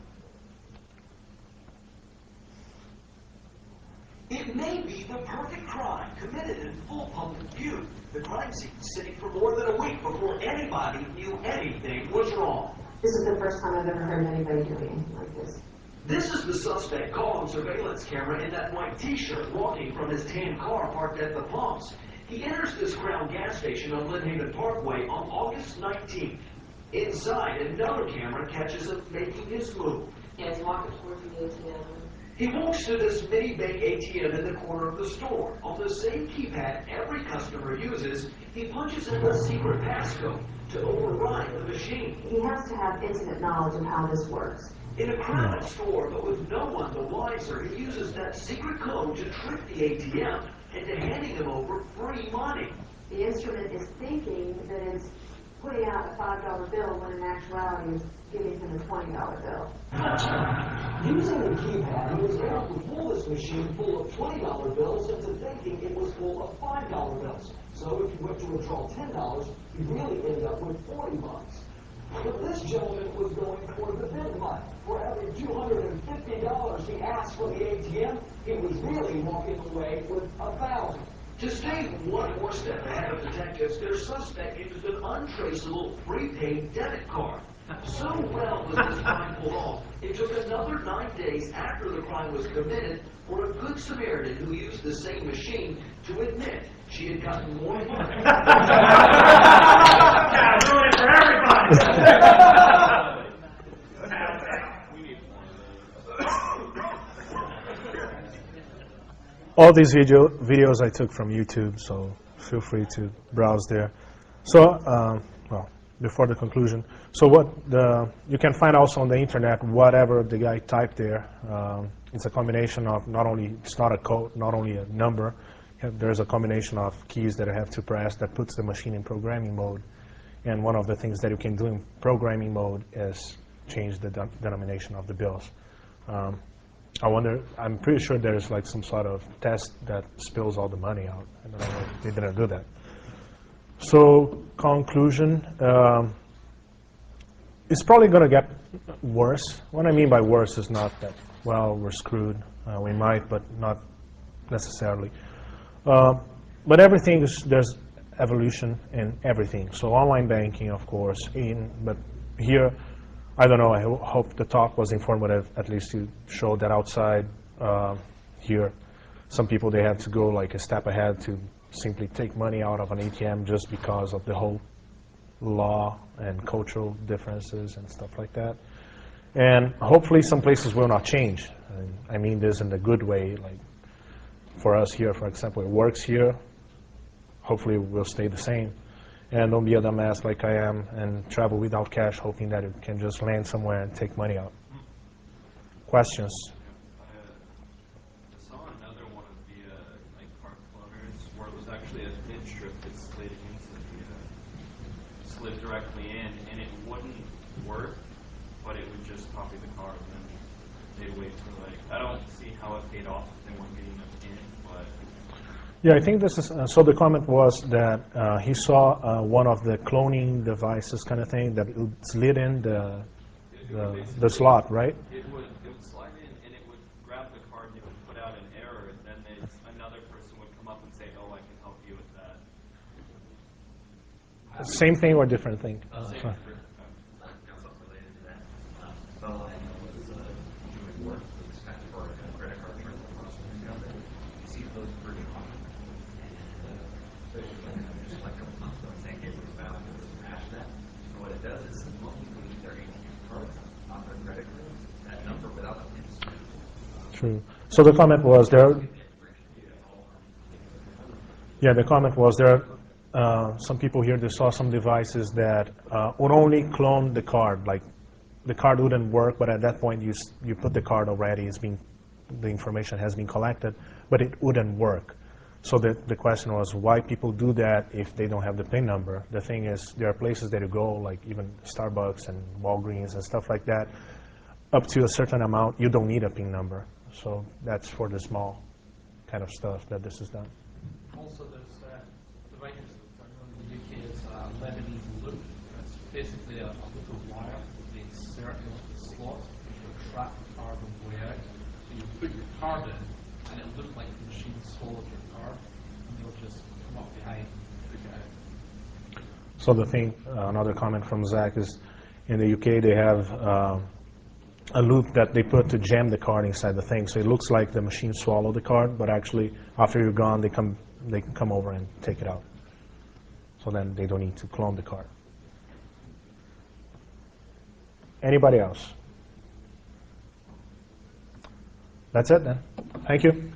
It may be the perfect crime committed in full public view. The crime scene was sitting for more than a week before anybody knew anything was wrong. This is the first time I've ever heard anybody doing anything like this. This is the suspect caught on surveillance camera in that white t-shirt walking from his tan car parked at the pumps. He enters this Crown gas station on Lynnhaven Parkway on August 19th. Inside, another camera catches him making his move. Yeah, he's walking towards the ATM. He walks to this mini bank ATM in the corner of the store. On the same keypad every customer uses, he punches in the secret passcode to override the machine. He has to have intimate knowledge of how this works. In a crowded store, but with no one the wiser, he uses that secret code to trick the ATM into handing him over free money. The instrument is thinking that it's putting out a $5 bill when in actuality it's giving him a $20 bill. Using the keypad, he was able to pull this machine full of $20 bills into thinking it was full of $5 bills. So if you went to withdraw $10, you really ended up with $40. But this gentleman was going toward the big money. For every $250 he asked for the ATM, he was really walking away with $1,000. To stay one more step ahead of detectives, their suspect used an untraceable prepaid debit card. So well was this crime pulled off, it took another 9 days after the crime was committed for a good Samaritan who used the same machine to admit she had gotten more money. Doing it for everybody! All these videos I took from YouTube, so feel free to browse there. So, well, before the conclusion, so you can find also on the internet whatever the guy typed there. It's a combination of it's not a code, not only a number. There's a combination of keys that I have to press that puts the machine in programming mode. And one of the things that you can do in programming mode is change the denomination of the bills. I'm pretty sure there's like some sort of test that spills all the money out. I don't know if they didn't do that. So, conclusion, it's probably going to get worse. What I mean by worse is not that, well, we're screwed. We might, but not necessarily. But everything there's evolution in everything. So online banking, of course, but here, I don't know, I hope the talk was informative, at least to show that outside here, some people, they have to go like a step ahead to simply take money out of an ATM just because of the whole law and cultural differences and stuff like that. And hopefully some places will not change. I mean this in a good way, like for us here, for example, it works here. Hopefully it will stay the same. And don't be a dumbass like I am and travel without cash, hoping that it can just land somewhere and take money out. Questions? I saw another one of the like card cloners where it was actually a pin strip that slid directly in, and it wouldn't work, but it would just copy the card, and then they'd wait for like, I don't see how it paid off if they weren't getting a pin, but. Yeah, I think this is, so the comment was that he saw one of the cloning devices kind of thing that slid in the slot, right? It would slide in and it would grab the card and it would put out an error, and then another person would come up and say, oh, I can help you with that. Same thing or different thing? Something related to that. Fellow I know was doing work for this kind of credit card transfer processing company. You see those pretty often. Just like a couple months ago, in San Gabriel Valley, there was a crash that. And what it does is the moment you leave their ATM cards on their credit cards, that number without the pin is True. So the comment was there. Yeah, the comment was there. some people here, they saw some devices that would only clone the card. Like the card wouldn't work, but at that point you put the card already, the information has been collected, but it wouldn't work. So the question was why people do that if they don't have the PIN number. The thing is, there are places that you go, like even Starbucks and Walgreens and stuff like that, up to a certain amount, you don't need a PIN number. So that's for the small kind of stuff that this is done. Also, there's devices that are known in the UK as Lebanese loop. It's basically a little wire that they insert into the slot, which will trap the card on the way out. So you put your card in, and it'll look like the machine swallowed your card, and they'll just come up behind and pick it out. So the thing, another comment from Zach is, in the UK they have a loop that they put to jam the card inside the thing. So it looks like the machine swallowed the card, but actually after you're gone, they can come over and take it out. So then they don't need to clone the card. Anybody else? That's it then. Thank you.